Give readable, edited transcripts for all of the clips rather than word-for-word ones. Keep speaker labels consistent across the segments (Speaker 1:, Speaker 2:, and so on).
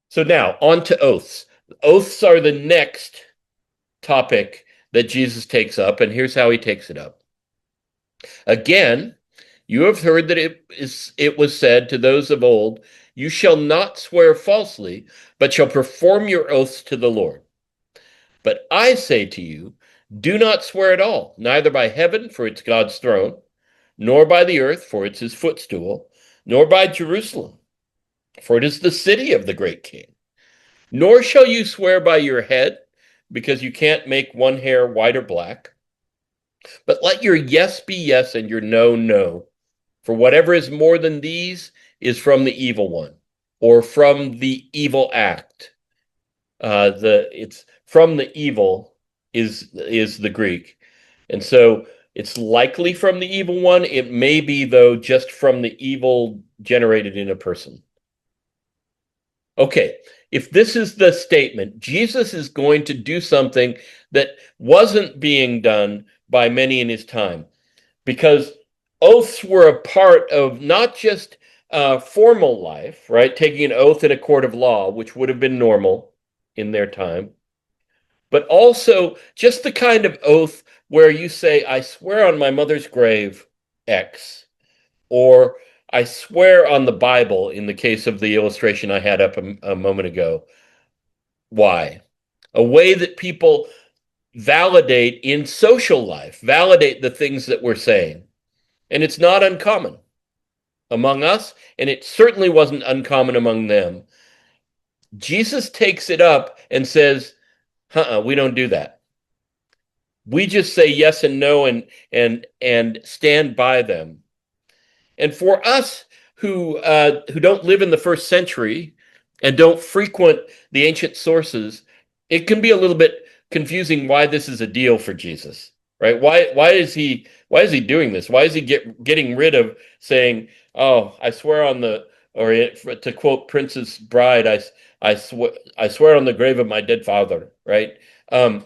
Speaker 1: So now on to oaths. Oaths are the next topic that Jesus takes up, and here's how he takes it up. Again, you have heard that it was said to those of old, you shall not swear falsely, but shall perform your oaths to the Lord. But I say to you, do not swear at all, neither by heaven, for it's God's throne, nor by the earth, for it's his footstool, nor by Jerusalem, for it is the city of the great king. Nor shall you swear by your head, because you can't make one hair white or black. But let your yes be yes and your no, no. For whatever is more than these is from the evil one, or from the evil act. It's from the evil is the Greek, and so it's likely from the evil one. It may be though just from the evil generated in a person. Okay, if this is the statement, Jesus is going to do something that wasn't being done by many in his time, because oaths were a part of not just formal life, right? Taking an oath in a court of law, which would have been normal in their time, but also just the kind of oath where you say, I swear on my mother's grave, X, or I swear on the Bible, in the case of the illustration I had up a moment ago, Y. A way that people validate in social life, validate the things that we're saying. And it's not uncommon among us, and it certainly wasn't uncommon among them. Jesus takes it up and says, we don't do that. We just say yes and no and stand by them. And for us who don't live in the first century and don't frequent the ancient sources, it can be a little bit confusing why this is a deal for Jesus, right? Why is he doing this? Why is he getting rid of saying, "Oh, I swear on the," or to quote Prince's Bride, I swear on the grave of my dead father," right? Um,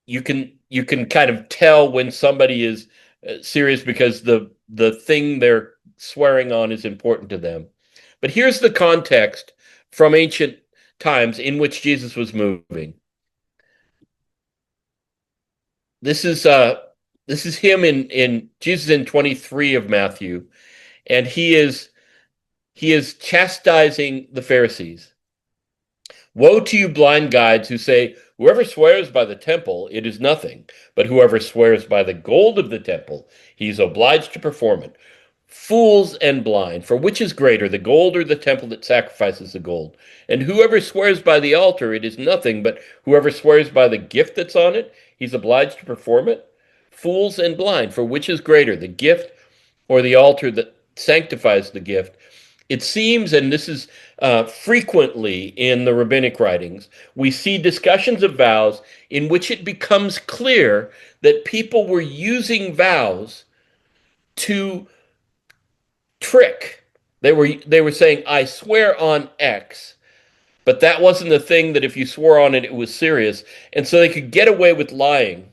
Speaker 1: you can kind of tell when somebody is serious because the thing they're swearing on is important to them. But here's the context from ancient times in which Jesus was moving. This is uh this is him in Jesus in 23 of Matthew, and he is chastising the Pharisees. Woe to you, blind guides, who say, whoever swears by the temple, it is nothing, but whoever swears by the gold of the temple, he is obliged to perform it. Fools and blind, for which is greater, the gold or the temple that sacrifices the gold? And whoever swears by the altar, it is nothing, but whoever swears by the gift that's on it, he's obliged to perform it. Fools and blind, for which is greater, the gift or the altar that sanctifies the gift? It seems, and this is frequently in the rabbinic writings, we see discussions of vows in which it becomes clear that people were using vows to trick. They were saying, "I swear on X," but that wasn't the thing that if you swore on it, it was serious, and so they could get away with lying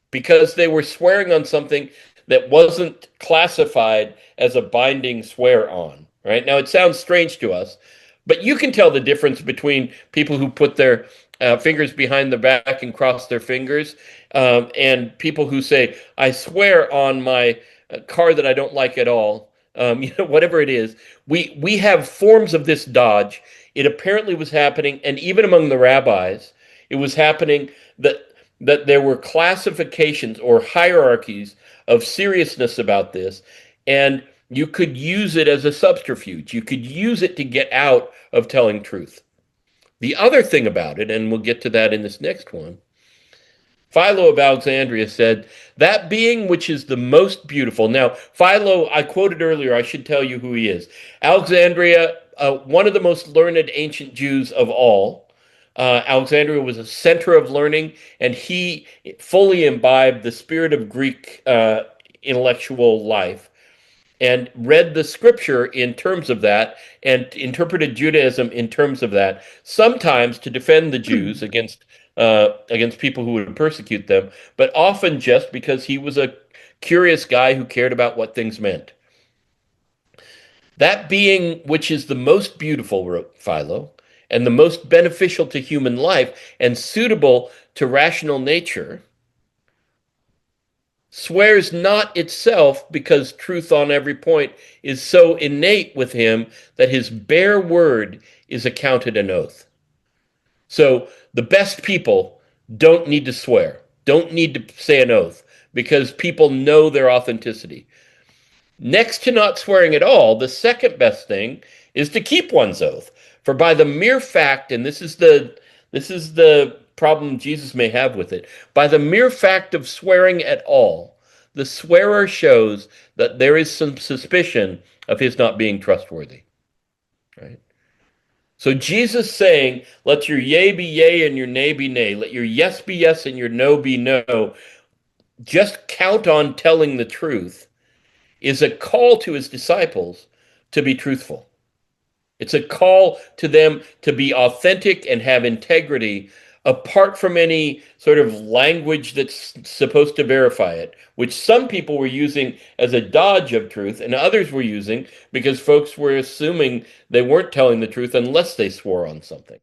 Speaker 1: because they were swearing on something that wasn't classified as a binding swear on. Right now, it sounds strange to us, but you can tell the difference between people who put their fingers behind their back and cross their fingers, and people who say, "I swear on my car that I don't like at all." Whatever it is, we have forms of this dodge. It apparently was happening, and even among the rabbis, it was happening that there were classifications or hierarchies of seriousness about this, and you could use it as a subterfuge. You could use it to get out of telling truth. The other thing about it, and we'll get to that in this next one, Philo of Alexandria said, that being which is the most beautiful. Now, Philo, I quoted earlier, I should tell you who he is. Alexandria, one of the most learned ancient Jews of all. Alexandria was a center of learning, and he fully imbibed the spirit of Greek intellectual life and read the scripture in terms of that and interpreted Judaism in terms of that, sometimes to defend the Jews against people who would persecute them, but often just because he was a curious guy who cared about what things meant. That being which is the most beautiful, wrote Philo, and the most beneficial to human life and suitable to rational nature, swears not itself because truth on every point is so innate with him that his bare word is accounted an oath. So the best people don't need to swear, don't need to say an oath because people know their authenticity. Next to not swearing at all, the second best thing is to keep one's oath. For by the mere fact, and this is the problem Jesus may have with it, by the mere fact of swearing at all, the swearer shows that there is some suspicion of his not being trustworthy. Right? So Jesus saying, let your yea be yea and your nay be nay, let your yes be yes and your no be no, just count on telling the truth, is a call to his disciples to be truthful. It's a call to them to be authentic and have integrity apart from any sort of language that's supposed to verify it, which some people were using as a dodge of truth and others were using because folks were assuming they weren't telling the truth unless they swore on something.